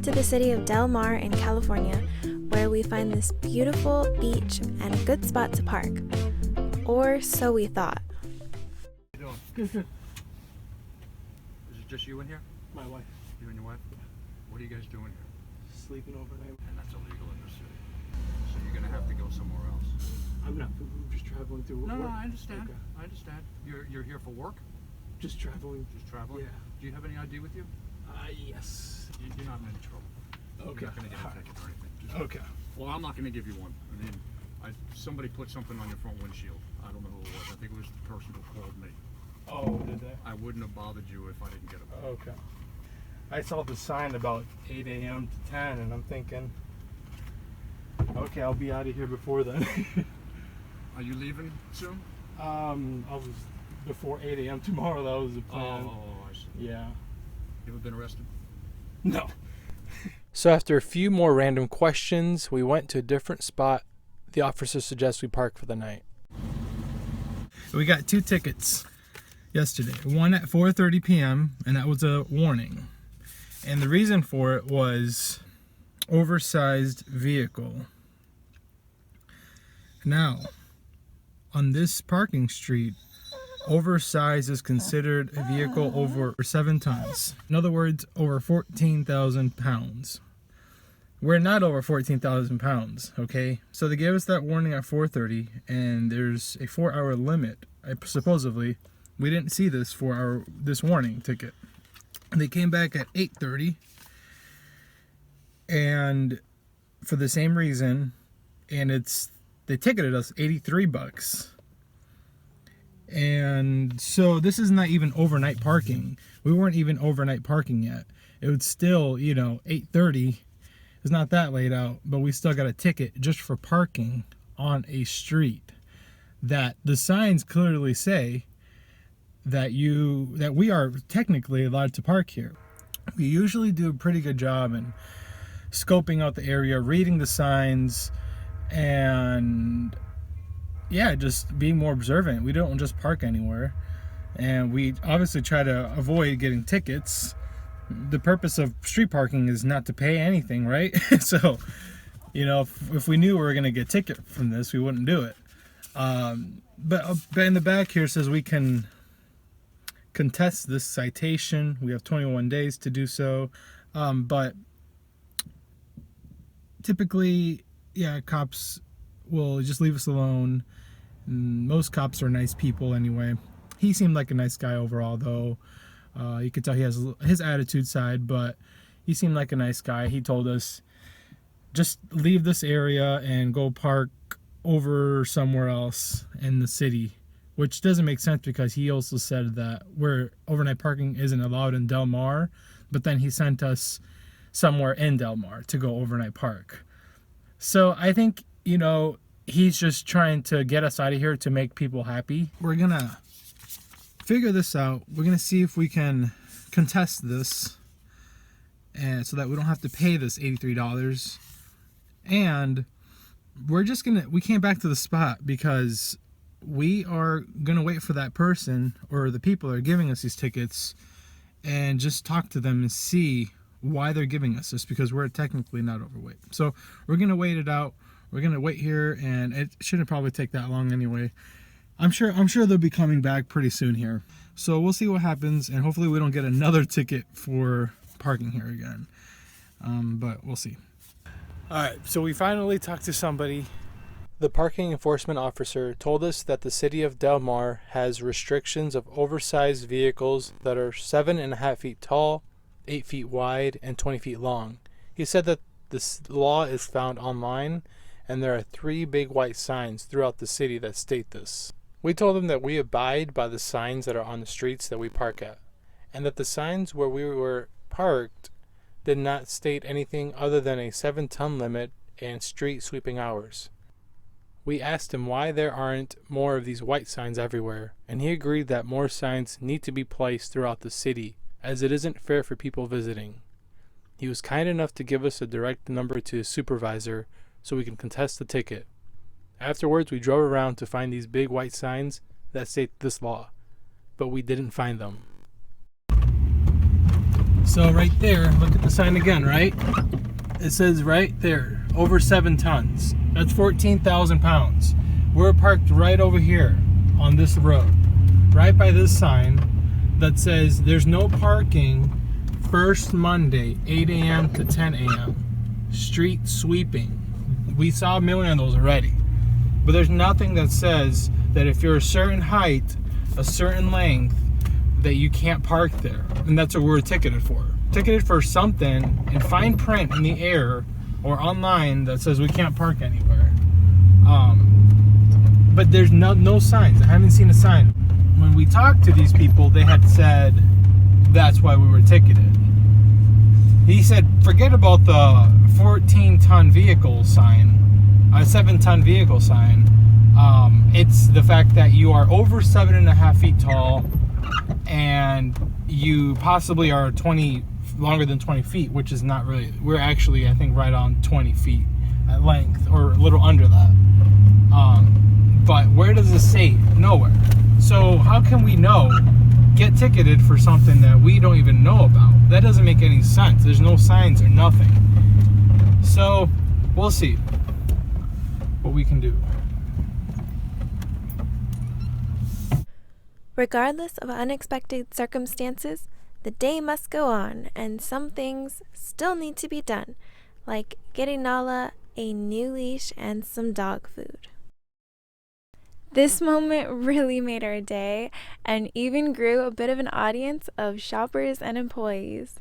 to the city of Del Mar in California, where we find this beautiful beach and a good spot to park. Or so we thought. How you doing? Good, good. Is it just you in here? My wife. You and your wife? Yeah. What are you guys doing here? Sleeping overnight. And that's illegal in this city. So you're gonna have to go somewhere else. I'm not. We're just traveling through. No, work. I understand. Okay. I understand. You're here for work? Just traveling. Just traveling? Yeah. Do you have any ID with you? Yes. You're not in any trouble. Okay. You're not gonna get a ticket or anything. Just, Okay. Well, I'm not gonna give you one. I mean, somebody put something on your front windshield. I don't know who it was. I think it was the person who called me. Oh, did they? I wouldn't have bothered you if I didn't get it. Okay. I saw the sign about 8 a.m. to 10, and I'm thinking, okay, I'll be out of here before then. Are you leaving soon? I was before 8 a.m. tomorrow. That was the plan. Oh, I see. Yeah. You ever been arrested? No. So after a few more random questions, we went to a different spot. The officer suggests we park for the night. We got 2 tickets yesterday. One at 4:30 p.m. and that was a warning. And the reason for it was oversized vehicle. Now, on this parking street, oversized is considered a vehicle over 7 tons. In other words, over 14,000 pounds. We're not over 14,000 pounds, okay? So they gave us that warning at 4:30, and there's a 4-hour limit. Supposedly, we didn't see this this warning ticket. They came back at 8:30, and for the same reason, and they ticketed us $83. And so this is not even overnight parking. We weren't even overnight parking yet. It was still, 8:30. It's not that late out, but we still got a ticket just for parking on a street that the signs clearly say that we are technically allowed to park here. We usually do a pretty good job in scoping out the area, reading the signs, and just being more observant. We don't just park anywhere, and we obviously try to avoid getting tickets. The purpose of street parking is not to pay anything, right? So, if we knew we were going to get a ticket from this, we wouldn't do it. But in the back here says we can contest this citation. We have 21 days to do so. But typically, cops will just leave us alone. Most cops are nice people anyway. He seemed like a nice guy overall, though. You could tell he has his attitude side, but he seemed like a nice guy. He told us, just leave this area and go park over somewhere else in the city, which doesn't make sense because he also said that overnight parking isn't allowed in Del Mar, but then he sent us somewhere in Del Mar to go overnight park. So I think, he's just trying to get us out of here to make people happy. We're gonna figure this out. We're gonna see if we can contest this, and so that we don't have to pay this $83. And we came back to the spot because we are gonna wait for that person or the people that are giving us these tickets and just talk to them and see why they're giving us this, because we're technically not overweight. So we're gonna wait it out. We're gonna wait here, and it shouldn't probably take that long anyway. I'm sure they'll be coming back pretty soon here. So we'll see what happens, and hopefully we don't get another ticket for parking here again. But we'll see. All right, so we finally talked to somebody. The parking enforcement officer told us that the city of Del Mar has restrictions of oversized vehicles that are 7.5 feet tall, 8 feet wide, and 20 feet long. He said that this law is found online, and there are 3 big white signs throughout the city that state this. We told him that we abide by the signs that are on the streets that we park at, and that the signs where we were parked did not state anything other than a 7-ton limit and street sweeping hours. We asked him why there aren't more of these white signs everywhere, and he agreed that more signs need to be placed throughout the city, as it isn't fair for people visiting. He was kind enough to give us a direct number to his supervisor so we can contest the ticket. Afterwards, we drove around to find these big white signs that state this law, but we didn't find them. So right there, look at the sign again, right? It says right there, over 7 tons. That's 14,000 pounds. We're parked right over here on this road, right by this sign that says there's no parking first Monday, 8 a.m. to 10 a.m. Street sweeping. We saw a million of those already. But there's nothing that says that if you're a certain height, a certain length, that you can't park there. And that's what we're ticketed for. Ticketed for something in fine print in the air or online that says we can't park anywhere. But there's no signs. I haven't seen a sign. When we talked to these people, they had said that's why we were ticketed. He said, forget about the 14-ton vehicle sign, a 7-ton vehicle sign. It's the fact that you are over 7.5 feet tall and you possibly are longer than 20 feet, which is not really, we're actually, I think, right on 20 feet at length, or a little under that. But where does it say? Nowhere. So how can we get ticketed for something that we don't even know about? That doesn't make any sense. There's no signs or nothing. So we'll see what we can do. Regardless of unexpected circumstances, the day must go on, and some things still need to be done, like getting Nala a new leash and some dog food. This moment really made our day and even grew a bit of an audience of shoppers and employees.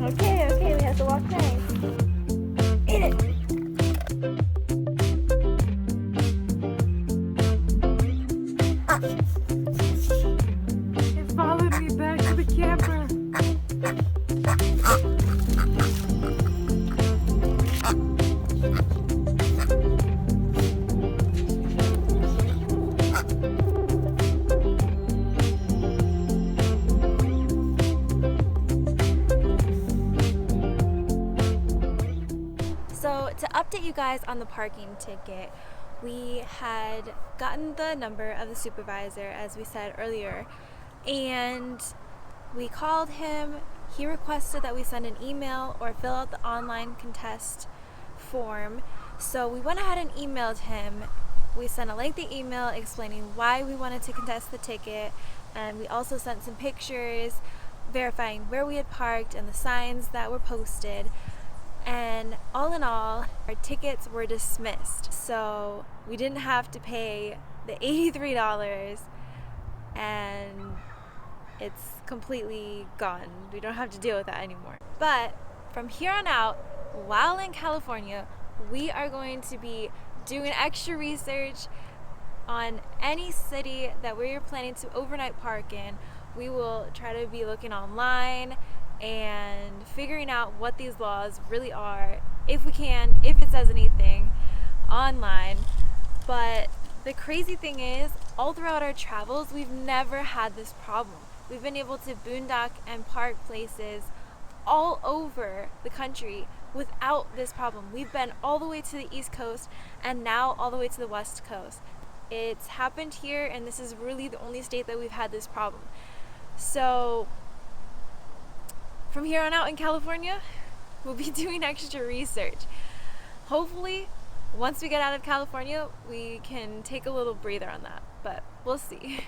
Okay, we have to walk nice. Eat it! It followed me back to the camper. So to update you guys on the parking ticket, we had gotten the number of the supervisor, as we said earlier, and we called him. He requested that we send an email or fill out the online contest form. So we went ahead and emailed him. We sent a lengthy email explaining why we wanted to contest the ticket, and we also sent some pictures verifying where we had parked and the signs that were posted. And all in all, our tickets were dismissed. So we didn't have to pay the $83 and it's completely gone. We don't have to deal with that anymore. But from here on out, while in California, we are going to be doing extra research on any city that we're planning to overnight park in. We will try to be looking online and figuring out what these laws really are, if we can, if it says anything online. But the crazy thing is, all throughout our travels, we've never had this problem. We've been able to boondock and park places all over the country without this problem. We've been all the way to the East Coast and now all the way to the West Coast. It's happened here, and this is really the only state that we've had this problem. So from here on out in California, we'll be doing extra research. Hopefully, once we get out of California, we can take a little breather on that, but we'll see.